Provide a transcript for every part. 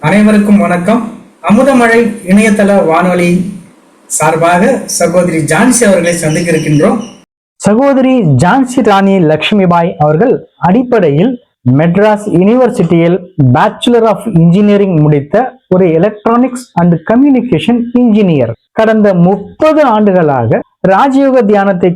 அனைவருக்கும் வணக்கம். அமுதமழை இணையதள வானொலி சார்பாக சகோதரி ஜான்சி அவர்களை சந்திக்க இருக்கின்றோம். சகோதரி ஜான்சி ராணி லட்சுமிபாய் அவர்கள் அடிப்படையில் மெட்ராஸ் யூனிவர்சிட்டியில் பேச்சுலர் ஆஃப் இன்ஜினியரிங் முடித்த ஒரு எலக்ட்ரானிக்ஸ் அண்ட் கம்யூனிகேஷன் இன்ஜினியர். கடந்த 30 ஆண்டுகளாக ராஜயோக தியானத்தை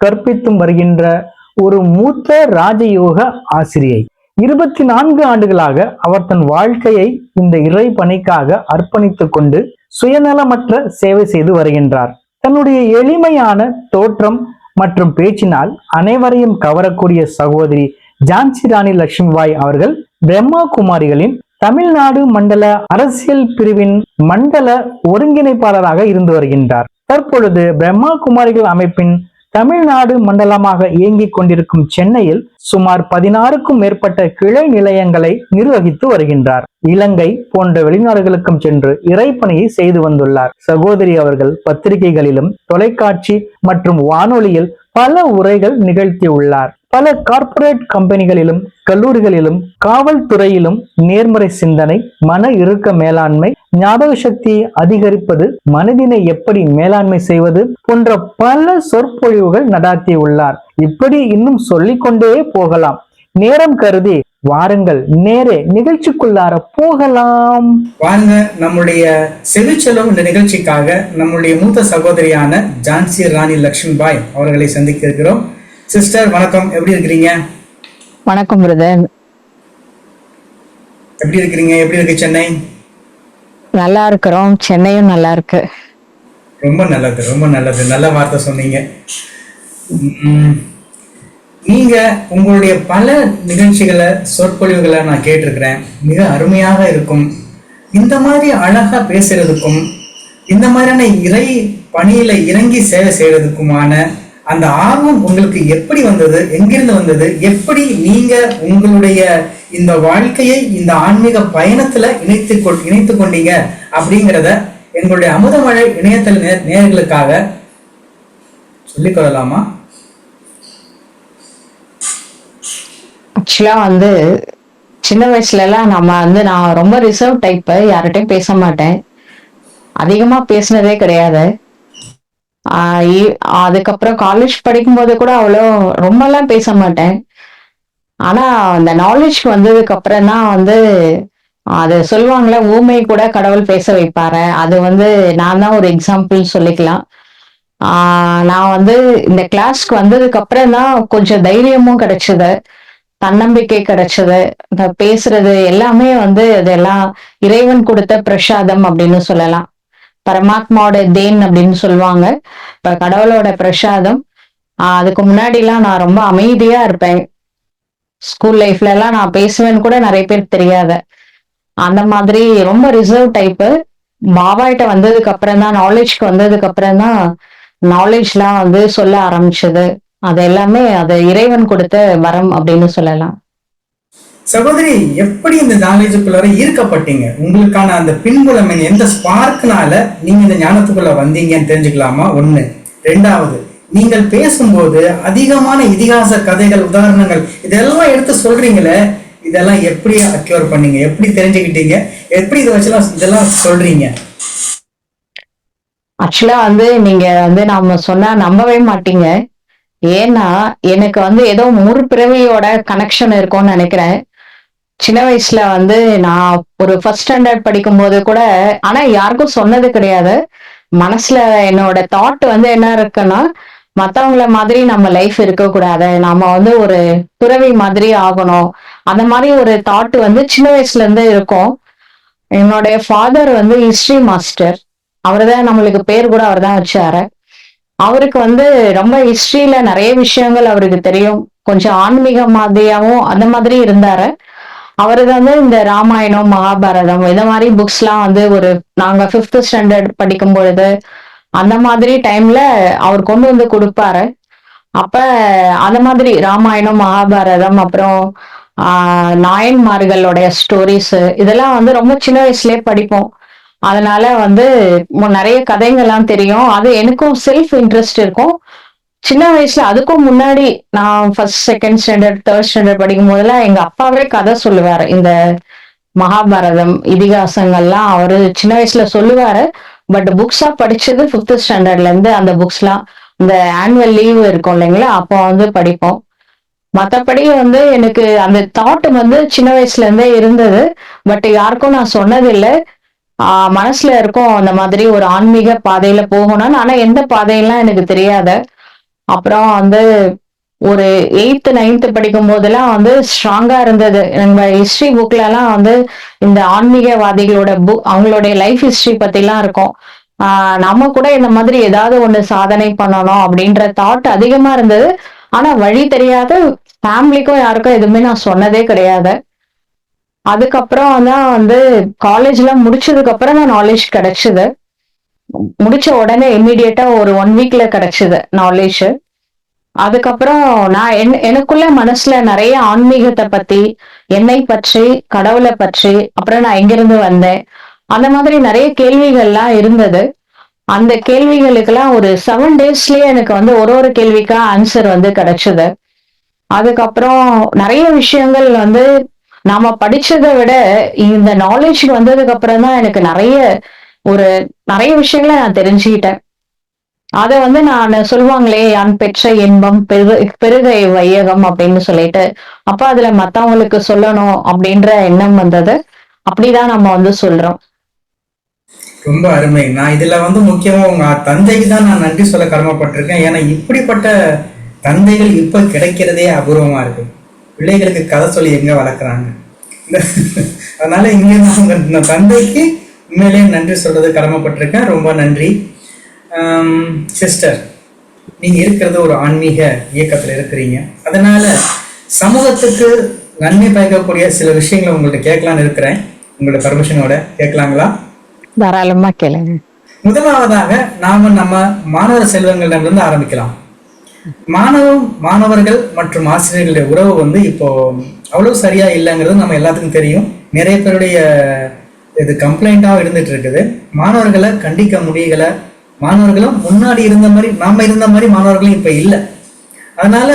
கற்பித்தும் வருகின்ற ஒரு மூத்த ராஜயோக ஆசிரியை. 24 ஆண்டுகளாக அவர் தன் வாழ்க்கையை இந்த இறை பணிக்காக அர்ப்பணித்துக் கொண்டு சுயநலமற்ற சேவை செய்து வருகின்றார். தன்னுடைய எளிமையான தோற்றம் மற்றும் பேச்சினால் அனைவரையும் கவரக்கூடிய சகோதரி ஜான்சி ராணி லட்சுமிபாய் அவர்கள் பிரம்மா குமாரிகளின் தமிழ்நாடு மண்டல அரசியல் பிரிவின் மண்டல ஒருங்கிணைப்பாளராக இருந்து வருகின்றார். தற்பொழுது பிரம்மா குமாரிகள் அமைப்பின் தமிழ்நாடு மண்டலமாக இயங்கிக் கொண்டிருக்கும் சென்னையில் சுமார் 16க்கும் மேற்பட்ட கிளை நிலையங்களை நிர்வகித்து வருகின்றார். இலங்கை போன்ற வெளிநாடுகளுக்கும் சென்று இறைப்பணியை செய்து வந்துள்ளார். சகோதரி அவர்கள் பத்திரிகைகளிலும் தொலைக்காட்சி மற்றும் வானொலியில் பல உரைகள் நிகழ்த்தியுள்ளார். பல கார்ப்பரேட் கம்பெனிகளிலும் கல்லூரிகளிலும் காவல்துறையிலும் நேர்மறை சிந்தனை, மன இறுக்க மேலாண்மை, ஞாபக சக்தியை அதிகரிப்பது, மனதினை எப்படி மேலாண்மை செய்வது போன்ற பல சொற்பொழிவுகள் நடாத்தியுள்ளார். இப்படி இன்னும் சொல்லிக்கொண்டே போகலாம். நேரம் கருதி வாருங்கள், நேரே நிகழ்ச்சிக்குள்ளார போகலாம். வாங்க, நம்முடைய செவிச்செல்வம் இந்த நிகழ்ச்சிக்காக நம்முடைய மூத்த சகோதரியான ஜான்சி ராணி லட்சுமிபாய் அவர்களை சந்திக்க இருக்கிறோம். சிஸ்டர் வணக்கம், எப்படி இருக்கிறீங்க? வணக்கம் பிரதர். எப்படி இருக்கிறீங்க? எப்படி இருக்கு சென்னை? நல்லா இருக்கிறோம். சென்னையும் நல்லா இருக்கு. ரொம்ப நல்லது, ரொம்ப நல்லது. நல்ல வார்த்தை சொன்னீங்க. நீங்க உங்களுடைய பல நிகழ்ச்சிகளை, சொற்பொழிவுகளை நான் கேட்டிருக்கிறேன். மிக அருமையாக இருக்கும். இந்த மாதிரி அழகா பேசுறதுக்கும் இந்த மாதிரியான இறை பணியில இறங்கி சேவை செய்யறதுக்குமான அந்த ஆர்வம் உங்களுக்கு எப்படி வந்தது? எங்கிருந்து வந்தது? எப்படி நீங்க உங்களுடைய இந்த வாழ்க்கையை இந்த ஆன்மீக பயணத்துல இணைத்து கொண்டீங்க அப்படிங்கிறத எங்களுடைய அமுதமழை இணையதள நேயர்களுக்காக சொல்லிக் கொள்ளலாமா? ஆக்சுவலா சின்ன வயசுல எல்லாம் நான் ரொம்ப ரிசர்வ் டைப். யார்கிட்டையும் பேச மாட்டேன். அதிகமா பேசினதே கிடையாது. அதுக்கப்புறம் காலேஜ் படிக்கும்போது கூட அவ்வளோ ரொம்பலாம் பேச மாட்டேன். ஆனா அந்த நாலேஜ் வந்ததுக்கு அப்புறம் தான் அது சொல்லுவாங்களே, ஊமை கூட கடவுள் பேச வைப்பாரு. அது நான் தான் ஒரு எக்ஸாம்பிள் சொல்லிக்கலாம். நான் இந்த கிளாஸ்க்கு வந்ததுக்கு அப்புறம் தான் கொஞ்சம் தைரியமும் கிடைச்சது, தன்னம்பிக்கை கிடைச்சது. இந்த பேசுறது எல்லாமே அதெல்லாம் இறைவன் கொடுத்த பிரசாதம் அப்படின்னு சொல்லலாம். பரமாத்மாவோட தேன் அப்படின்னு சொல்லுவாங்க. இப்ப கடவுளோட பிரசாதம். அதுக்கு முன்னாடி எல்லாம் நான் ரொம்ப அமைதியா இருப்பேன். ஸ்கூல் லைஃப்ல எல்லாம் நான் பேசுவேன்னு கூட நிறைய பேருக்கு தெரியாது. அந்த மாதிரி ரொம்ப ரிசர்வ் டைப்பு. பாபாகிட்ட வந்ததுக்கு அப்புறம் தான், நாலேஜ்க்கு வந்ததுக்கு அப்புறம் தான் நாலேஜ்லாம் சொல்ல ஆரம்பிச்சது. அது எல்லாமே அது இறைவன் கொடுத்த வரம் அப்படின்னு சொல்லலாம். சகோதரி, எப்படி இந்த நாலேஜுக்குள்ளார ஈர்க்கப்பட்டீங்க? உங்களுக்கான அந்த பின்புலம் எந்த ஸ்பார்க்னால நீங்க இந்த ஞானத்துக்குள்ள வந்தீங்கன்னு தெரிஞ்சுக்கலாமா? ஒண்ணு. ரெண்டாவது, நீங்கள் பேசும்போது அதிகமான இதிகாச கதைகள், உதாரணங்கள் இதெல்லாம் எடுத்து சொல்றீங்களே, இதெல்லாம் எப்படி அக்யூர் பண்ணீங்க? எப்படி தெரிஞ்சுக்கிட்டீங்க? எப்படி இதை வச்சுலாம் இதெல்லாம் சொல்றீங்க? ஆக்சுவலா நீங்க நாம சொன்னா நம்பவே மாட்டீங்க. ஏன்னா எனக்கு ஏதோ முற்பிறவியோட கனெக்ஷன் இருக்கும்னு நினைக்கிறேன். சின்ன வயசுல நான் ஒரு ஃபர்ஸ்ட் ஸ்டாண்டர்ட் படிக்கும் போது கூட, ஆனா யாருக்கும் சொன்னது கிடையாது. மனசுல என்னோட தாட் என்ன இருக்குன்னா, மத்தவங்கள மாதிரி நம்ம லைஃப் இருக்கக்கூடாது, நாம ஒரு துறவி மாதிரி ஆகணும். அந்த மாதிரி ஒரு தாட் சின்ன வயசுல இருந்து இருக்கும். என்னுடைய ஃபாதர் ஹிஸ்டரி மாஸ்டர். அவர்தான் நம்மளுக்கு பேர் கூட அவர் தான் வச்சாரு. அவருக்கு ரொம்ப ஹிஸ்டரியில நிறைய விஷயங்கள் அவருக்கு தெரியும். கொஞ்சம் ஆன்மீக மாதிரியாவும் அந்த மாதிரி இருந்தாரு. அவருக்கு இந்த ராமாயணம், மகாபாரதம் இந்த மாதிரி புக்ஸ் எல்லாம் நாங்க 5th ஸ்டாண்டர்ட் படிக்கும் பொழுது அந்த மாதிரி டைம்ல அவர் கொண்டு கொடுப்பாரு. அப்ப அந்த மாதிரி ராமாயணம், மகாபாரதம், அப்புறம் நாயன்மார்களுடைய ஸ்டோரிஸ் இதெல்லாம் ரொம்ப சின்ன வயசுலயே படிப்போம். அதனால நிறைய கதைகள்லாம் தெரியும். அது எனக்கும் செல்ஃப் இன்ட்ரெஸ்ட் இருக்கும். சின்ன வயசுல அதுக்கும் முன்னாடி நான் 1st, 2nd standard, 3rd standard படிக்கும் போதெல்லாம் எங்க அப்பாவே கதை சொல்லுவாரு. இந்த மகாபாரதம் இதிகாசங்கள்லாம் அவரு சின்ன வயசுல சொல்லுவாரு. பட் புக்ஸா படிச்சது 5th ஸ்டாண்டர்ட்ல இருந்து அந்த புக்ஸ்லாம் இந்த ஆனுவல் லீவ் இருக்கும் இல்லைங்களா, அப்போ வந்து படிப்போம். மத்தபடி வந்து எனக்கு அந்த தாட் வந்து சின்ன வயசுல இருந்தே இருந்தது. பட் யாருக்கும் நான் சொன்னதில்லை. மனசுல இருக்கும் அந்த மாதிரி ஒரு ஆன்மீக பாதையில போகணும்னு. ஆனா எந்த பாதையெல்லாம் எனக்கு தெரியாது. அப்புறம் வந்து ஒரு 8th 9th படிக்கும் போதெல்லாம் வந்து ஸ்ட்ராங்கா இருந்தது. நம்ம ஹிஸ்டரி புக்ல எல்லாம் வந்து இந்த ஆன்மீகவாதிகளோட அவங்களுடைய லைஃப் ஹிஸ்டரி பத்தி எல்லாம் இருக்கும். நம்ம கூட இந்த மாதிரி ஏதாவது ஒண்ணு சாதனை பண்ணணும் அப்படின்ற தாட் அதிகமா இருந்தது. ஆனா வழி தெரியாத ஃபேமிலிக்கும் யாருக்கும் எதுவுமே நான் சொன்னதே கிடையாது. அதுக்கப்புறம் தான் வந்து காலேஜ்ல முடிச்சதுக்கு அப்புறம் தான் நாலேஜ் கிடைச்சது. முடிச்ச உடனே இம்மிடியட்டா ஒரு 1 வீக்ல கிடைச்சது நாலேஜ். அதுக்கப்புறம் நான் எனக்குள்ள மனசுல நிறைய ஆன்மீகத்தை பத்தி, என்னை பற்றி, கடவுளை பற்றி, அப்புறம் நான் எங்கிருந்து வந்தேன், அந்த மாதிரி நிறைய கேள்விகள்லாம் இருந்தது. அந்த கேள்விகளுக்கெல்லாம் ஒரு 7 daysலயே எனக்கு வந்து ஒரு ஒரு கேள்விக்கா ஆன்சர் வந்து கிடைச்சது. அதுக்கப்புறம் நிறைய விஷயங்கள் வந்து நாம படிச்சதை விட இந்த நாலேஜ் வந்ததுக்கு அப்புறம் தான் எனக்கு நிறைய விஷயங்களை நான் தெரிஞ்சுக்கிட்டேன். அத வந்து நான் சொல்லுவாங்களே, யான் பெற்ற இன்பம் பெருக வையகம் அப்படின்னு சொல்லிட்டு, அப்ப அதுல மத்தவங்களுக்கு சொல்லணும் அப்படின்ற எண்ணம் வந்தது. அப்படிதான் நம்ம வந்து சொல்றோம். ரொம்ப அருமை. நான் இதுல வந்து முக்கியமா உங்க தந்தைக்கு தான் நான் நன்றி சொல்ல கடமைப்பட்டிருக்கேன். ஏன்னா இப்படிப்பட்ட தந்தைகள் இப்ப கிடைக்கிறதே அபூர்வமா இருக்கு. பிள்ளைகளுக்கு கதை சொல்லி எங்க வளர்க்குறாங்க. அதனால இங்க நான் உங்க தந்தைக்கு உண்மையிலேயே நன்றி சொல்றது கடமைப்பட்டிருக்கேன். ரொம்ப நன்றி. சிஸ்டர், நீங்க இருக்கிறது ஒரு ஆன்மீக இயக்கத்துல இருக்கிறீங்க. அதனால சமூகத்துக்கு நன்மை பயக்கக்கூடிய சில விஷயங்களை உங்கள்ட்ட கேட்கலான்னு இருக்கிறேன். உங்களோட பர்மிஷனோட கேட்கலாங்களா? தாராளமா கேளுங்க. முதலாவதாக நம்ம மாணவ செல்வங்களிடமிருந்து ஆரம்பிக்கலாம். மாணவர்கள் மற்றும் ஆசிரியர்களுடைய உறவு வந்து இப்போ அவ்வளவு சரியா இல்லைங்கிறது நம்ம எல்லாத்துக்கும் தெரியும். நிறைய பேருடைய இது கம்ப்ளைண்டாக இருந்துட்டு இருக்குது. மாணவர்களை கண்டிக்க முடியல. மாணவர்களும் முன்னாடி இருந்த மாதிரி நாம இருந்த மாதிரி மாணவர்களும் இப்ப இல்லை. அதனால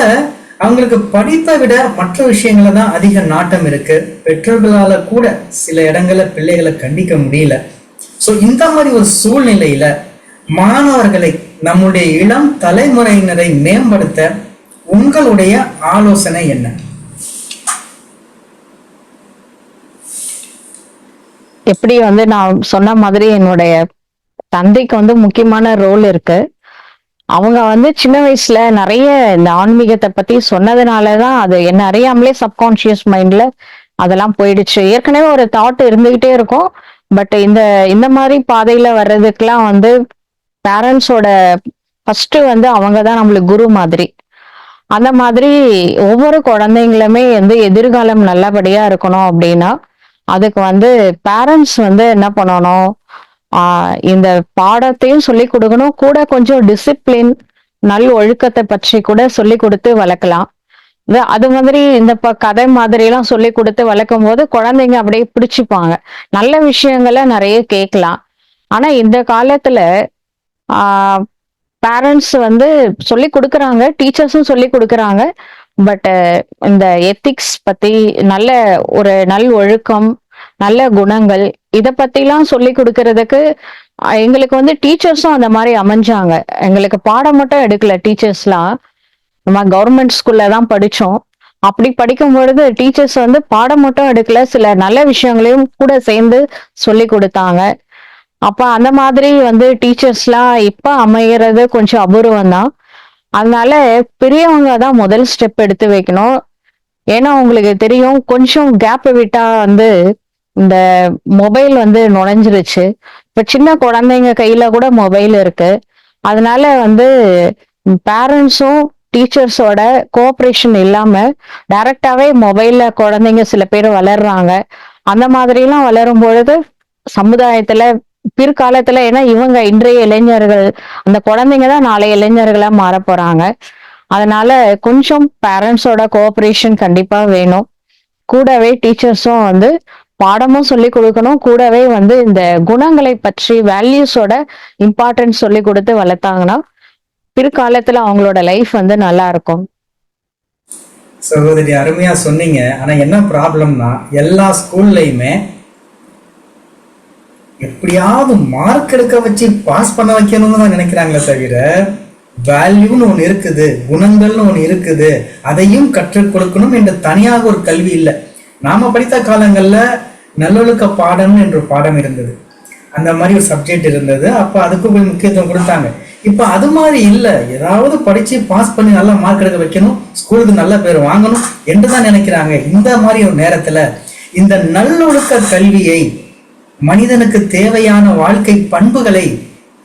அவங்களுக்கு படிப்பை விட மற்ற விஷயங்கள தான் அதிக நாட்டம் இருக்கு. பெற்றோர்களால கூட சில இடங்கள்ல பிள்ளைகளை கண்டிக்க முடியல. ஸோ இந்த மாதிரி ஒரு சூழ்நிலையில மாணவர்களை, நம்முடைய இளம் தலைமுறையினரை மேம்படுத்த உங்களுடைய ஆலோசனை என்ன? எப்படி வந்து நான் சொன்ன மாதிரி என்னுடைய தந்தைக்கு வந்து முக்கியமான ரோல் இருக்கு. அவங்க வந்து சின்ன வயசுல நிறைய இந்த ஆன்மீகத்தை பத்தி சொன்னதுனாலதான் அது என்ன அறியாமலே சப்கான்சியஸ் மைண்ட்ல அதெல்லாம் போயிடுச்சு. ஏற்கனவே ஒரு தாட் இருந்துகிட்டே இருக்கும். பட் இந்த மாதிரி பாதையில வர்றதுக்கெல்லாம் வந்து பேரண்ட்ஸோட ஃபர்ஸ்ட் வந்து அவங்கதான் நம்மளுக்கு குரு மாதிரி. அந்த மாதிரி ஒவ்வொரு குழந்தைங்களுமே வந்து எதிர்காலம் நல்லபடியா இருக்கணும் அப்படின்னா அதுக்கு வந்து பேரண்ட்ஸ் வந்து என்ன பண்ணணும், இந்த பாடத்தையும் சொல்லி கொடுக்கணும், கூட கொஞ்சம் டிசிப்ளின் நல் ஒழுக்கத்தை பற்றி கூட சொல்லி கொடுத்து வளர்க்கலாம். அது மாதிரி இந்த கதை மாதிரி எல்லாம் சொல்லி கொடுத்து வளர்க்கும் போது குழந்தைங்க அப்படியே பிடிச்சுப்பாங்க. நல்ல விஷயங்களை நிறைய கேட்கலாம். ஆனா இந்த காலத்துல பேரண்ட்ஸ் வந்து சொல்லி கொடுக்குறாங்க, டீச்சர்ஸும் சொல்லி கொடுக்குறாங்க. பட் இந்த எத்திக்ஸ் பத்தி, ஒரு நல் ஒழுக்கம், நல்ல குணங்கள், இத பத்திலாம் சொல்லி கொடுக்கறதுக்கு எங்களுக்கு வந்து டீச்சர்ஸும் அந்த மாதிரி அமைஞ்சாங்க. எங்களுக்கு பாடம் மட்டும் எடுக்கல டீச்சர்ஸ்லாம். நம்ம கவர்மெண்ட் ஸ்கூல்ல தான் படிச்சோம். அப்படி படிக்கும் பொழுது டீச்சர்ஸ் வந்து பாடம் மட்டும் எடுக்கல, சில நல்ல விஷயங்களையும் கூட சேர்ந்து சொல்லி கொடுத்தாங்க. அப்ப அந்த மாதிரி வந்து டீச்சர்ஸ்லாம் இப்ப அமைகிறது கொஞ்சம் அபூர்வம் தான். அதனால பெரியவங்க தான் முதல் ஸ்டெப் எடுத்து வைக்கணும். ஏன்னா உங்களுக்கு தெரியும், கொஞ்சம் கேப் விட்டா வந்து இந்த மொபைல் வந்து நுழைஞ்சிருச்சு. இப்ப சின்ன குழந்தைங்க கையில கூட மொபைல் இருக்கு. அதனால வந்து பேரண்ட்ஸும் டீச்சர்ஸோட கோஆப்ரேஷன் இல்லாம டைரக்டாவே மொபைல்ல குழந்தைங்க சில பேர் வளர்றாங்க. அந்த மாதிரி எல்லாம் வளரும் பொழுது சமுதாயத்துல பிற்காலத்துல, ஏன்னா இவங்க இன்றைய இளைஞர்கள், அந்த குழந்தைங்க தான் நாளைய இளைஞர்களா மாற போறாங்க. அதனால கொஞ்சம் பேரண்ட்ஸோட கோஆப்ரேஷன் கண்டிப்பா வேணும். கூடவே டீச்சர்ஸும் வந்து பாடமும் சொல்லி கொடுக்கணும். கூடவே வந்து இந்த குணங்களை பற்றி, வேல்யூஸோட இம்பார்ட்டன்ஸ் சொல்லி கொடுத்து வளர்த்தாங்கன்னா பிற்காலத்துல அவங்களோட லைஃப் வந்து நல்லா இருக்கும். சகோதரி, அருமையா சொன்னீங்க. ஆனா என்ன ப்ராப்ளம்னா, எல்லா ஸ்கூல்லையுமே எப்படியாவது மார்க் எடுக்க வச்சு பாஸ் பண்ண வைக்கணும்னு தான் நினைக்கிறாங்களே தவிர, வேல்யூன்னு ஒன்று இருக்குது, குணங்கள்னு ஒன்று இருக்குது, அதையும் கற்றுக் கொடுக்கணும் என்ற தனியாக ஒரு கல்வி இல்லை. நாம படித்த காலங்கள்ல நல்லொழுக்க பாடம்னு என்ற பாடம் இருந்தது, அந்த மாதிரி ஒரு சப்ஜெக்ட் இருந்தது. அப்ப அதுக்கு போய் முக்கியத்துவம் கொடுத்தாங்க. இப்ப அது மாதிரி இல்லை, ஏதாவது படிச்சு பாஸ் பண்ணி நல்லா மார்க் எடுக்க வைக்கணும், ஸ்கூலுக்கு நல்ல பேர் வாங்கணும் என்றுதான் நினைக்கிறாங்க. இந்த மாதிரி ஒரு நேரத்துல இந்த நல்லொழுக்க கல்வியை, மனிதனுக்கு தேவையான வாழ்க்கை பண்புகளை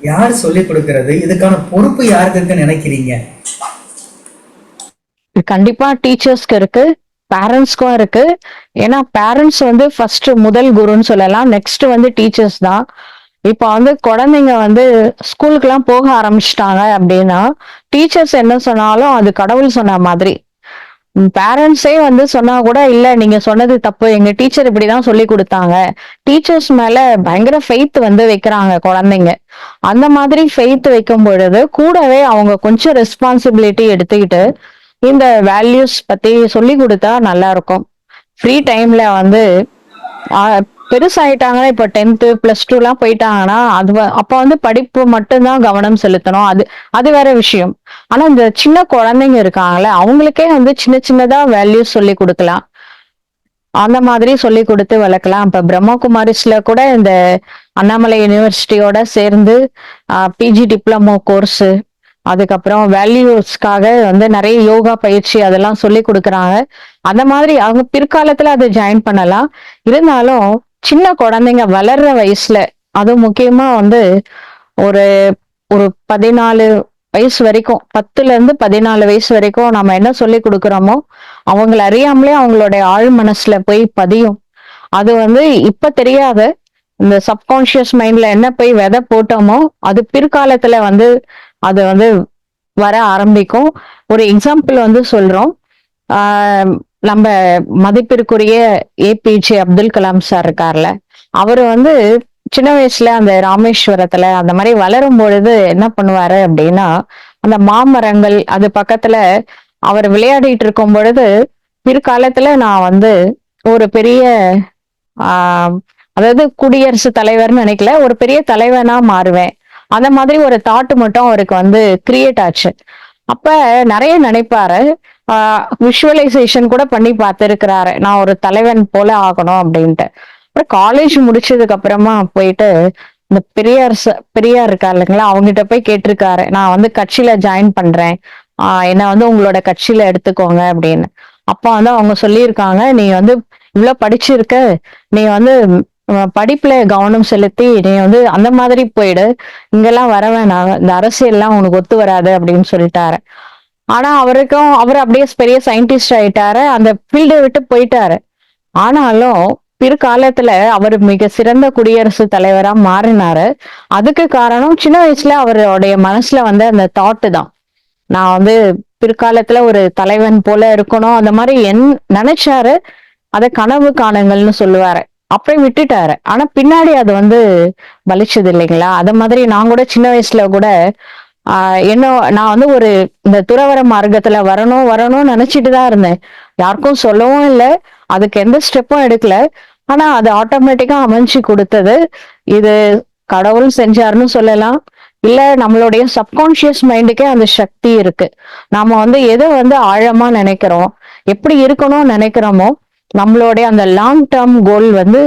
யார் சொல்லிக் கொடுக்கிறது? இதுக்கான பொறுப்பு யாருக்கு இருக்குன்னு நினைக்கிறீங்க? கண்டிப்பா டீச்சர்ஸ்க்கு இருக்கு, பேரண்ட்ஸ்க்கும் இருக்கு. ஏன்னா பேரண்ட்ஸ் வந்து ஃபர்ஸ்ட் முதல் குருன்னு சொல்லலாம், நெக்ஸ்ட் வந்து டீச்சர்ஸ் தான். இப்ப வந்து குழந்தைங்க வந்து ஸ்கூலுக்கு எல்லாம் போக ஆரம்பிச்சிட்டாங்க அப்படின்னா டீச்சர்ஸ் என்ன சொன்னாலும் அது கடவுள் சொன்ன மாதிரி. பேரண்ட்ஸே வந்து சொன்னா கூட இல்ல நீங்க சொன்னது தப்பு, எங்க டீச்சர் இப்படிதான் சொல்லி கொடுத்தாங்க. டீச்சர்ஸ் மேல பயங்கர ஃபெய்த் வந்து வைக்கிறாங்க குழந்தைங்க. அந்த மாதிரி ஃபெய்த் வைக்கும் பொழுது கூடவே அவங்க கொஞ்சம் ரெஸ்பான்சிபிலிட்டி எடுத்துக்கிட்டு இந்த வேல்யூஸ் பத்தி சொல்லி கொடுத்தா நல்லா இருக்கும். ஃப்ரீ டைம்ல வந்து பெருசாயிட்டாங்கன்னா, இப்ப 10th +2 எல்லாம் போயிட்டாங்கன்னா அப்ப வந்து படிப்பு மட்டும்தான் கவனம் செலுத்தணும். அது வேற விஷயம். ஆனா இந்த சின்ன குழந்தைங்க இருக்காங்களே, அவங்களுக்கே வந்து சின்ன சின்னதா வேல்யூஸ் சொல்லி கொடுக்கலாம். அந்த மாதிரி சொல்லி கொடுத்து வளர்க்கலாம். இப்ப பிரம்மகுமாரிஸ்ல கூட இந்த அண்ணாமலை யூனிவர்சிட்டியோட சேர்ந்து பிஜி டிப்ளமோ கோர்ஸ், அதுக்கப்புறம் வேல்யூஸ்க்காக வந்து நிறைய யோகா பயிற்சி அதெல்லாம் சொல்லி கொடுக்குறாங்க. அந்த மாதிரி அவங்க பிற்காலத்துல அதை ஜாயின் பண்ணலாம். இருந்தாலும் சின்ன குழந்தைங்க வளர்ற வயசுல, அதுவும் முக்கியமா வந்து ஒரு ஒரு 14 வயசு வரைக்கும், 10ல இருந்து 14 வயசு வரைக்கும் நம்ம என்ன சொல்லி கொடுக்குறோமோ அவங்கள அறியாமலே அவங்களுடைய ஆழ் மனசுல போய் பதியும். அது வந்து இப்ப தெரியாத இந்த சப்கான்சியஸ் மைண்ட்ல என்ன போய் விதை போட்டோமோ அது பிற்காலத்துல வந்து அது வந்து வர ஆரம்பிக்கும். ஒரு எக்ஸாம்பிள் வந்து சொல்றோம். நம்ம மதிப்பிற்குரிய ஏபிஜே அப்துல் கலாம் சார் இருக்கார்ல, அவரு வந்து சின்ன வயசுல அந்த ராமேஸ்வரத்துல அந்த மாதிரி வளரும் பொழுது என்ன பண்ணுவாரு அப்படின்னா, அந்த மாமரங்கள் அது பக்கத்துல அவர் விளையாடிட்டு இருக்கும் பொழுது பிற்காலத்துல நான் வந்து ஒரு பெரிய அதாவது குடியரசுத் தலைவர்னு நினைக்கல, ஒரு பெரிய தலைவனா மாறுவேன், அந்த மாதிரி ஒரு தாட் மட்டும் அவருக்கு வந்து கிரியேட் ஆச்சு. அப்ப நிறைய நினைப்பாரு, விஷுவலைசேஷன் கூட பண்ணி பார்த்திருக்கிறாரு, நான் ஒரு தலைவன் போல ஆகணும் அப்படின்ட்டு. அப்புறம் காலேஜ் முடிச்சதுக்கு அப்புறமா போயிட்டு இந்த பெரியார் இருக்கா இல்லைங்களா, அவங்ககிட்ட போய் கேட்டிருக்காரு, நான் வந்து கட்சியில ஜாயின் பண்றேன், என்ன வந்து உங்களோட கட்சியில எடுத்துக்கோங்க அப்படின்னு. அப்ப வந்து அவங்க சொல்லியிருக்காங்க, நீ வந்து இவ்வளவு படிச்சிருக்க, நீ வந்து படிப்புல கவனம் செலுத்தி நீ வந்து அந்த மாதிரி போயிடு, இங்கெல்லாம் வர வேணாம், இந்த அரசியல்லாம் உனக்கு ஒத்து வராது அப்படின்னு சொல்லிட்டாரு. ஆனா அவர் அப்படியே பெரிய சயின்டிஸ்ட் ஆயிட்டாரு, அந்த ஃபீல்டை விட்டு போயிட்டாரு. ஆனாலும் பிற்காலத்துல அவர் மிக சிறந்த குடியரசுத் தலைவரா மாறினாரு. அதுக்கு காரணம் சின்ன வயசுல அவருடைய மனசுல வந்து அந்த தாட்டு தான், நான் வந்து பிற்காலத்துல ஒரு தலைவன் போல இருக்கணும், அந்த மாதிரி நினைச்சாரு. அதை கனவு காணுங்கள்னு சொல்லுவாரு. அப்படியே விட்டுட்டாரு. ஆனா பின்னாடி அது வந்து பலிச்சது இல்லைங்களா? அத மாதிரி நான் கூட சின்ன வயசுல கூட என்ன நான் வந்து ஒரு இந்த துறவர மார்க்கத்துல வரணும்னு நினைச்சிட்டு தான் இருந்தேன். யாருக்கும் சொல்லவும் இல்லை, அதுக்கு எந்த ஸ்டெப்பும் எடுக்கல. ஆனா அது ஆட்டோமேட்டிக்கா அமைஞ்சு கொடுத்தது. இது கடவுள் செஞ்சாருன்னு சொல்லலாம், இல்ல நம்மளுடைய சப்கான்சியஸ் மைண்டுக்கே அந்த சக்தி இருக்கு. நாம வந்து எதை வந்து ஆழமா நினைக்கிறோம், எப்படி இருக்கணும்னு நினைக்கிறோமோ, நம்மளுடைய அந்த லாங் டேர்ம் கோல் வந்து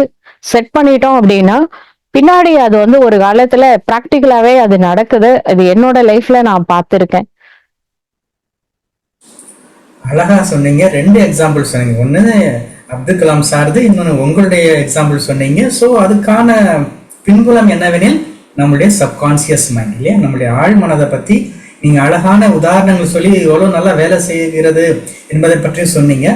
செட் பண்ணிட்டோம் அப்படின்னா பின்னாடி அது வந்து ஒரு காலத்துல பிராக்டிக்கலாவே அது நடக்குது. அது என்னோட லைஃப்ல நான் பார்த்திருக்கேன். அழகா சொன்னீங்க. 2 எக்ஸாம்பிள் சொன்னீங்க. ஒண்ணு அப்துல் கலாம் சார்து, இன்னொன்னு உங்களுடைய எக்ஸாம்பிள் சொன்னீங்க. ஸோ அதுக்கான பின்புலம் என்னவெனில் நம்மளுடைய சப்கான்சியஸ் மைண்ட் இல்லையா, நம்மளுடைய ஆழ் மனதை பத்தி நீங்க அழகான உதாரணங்கள் சொல்லி எவ்வளவு நல்லா வேலை செய்கிறது என்பதை பற்றி சொன்னீங்க.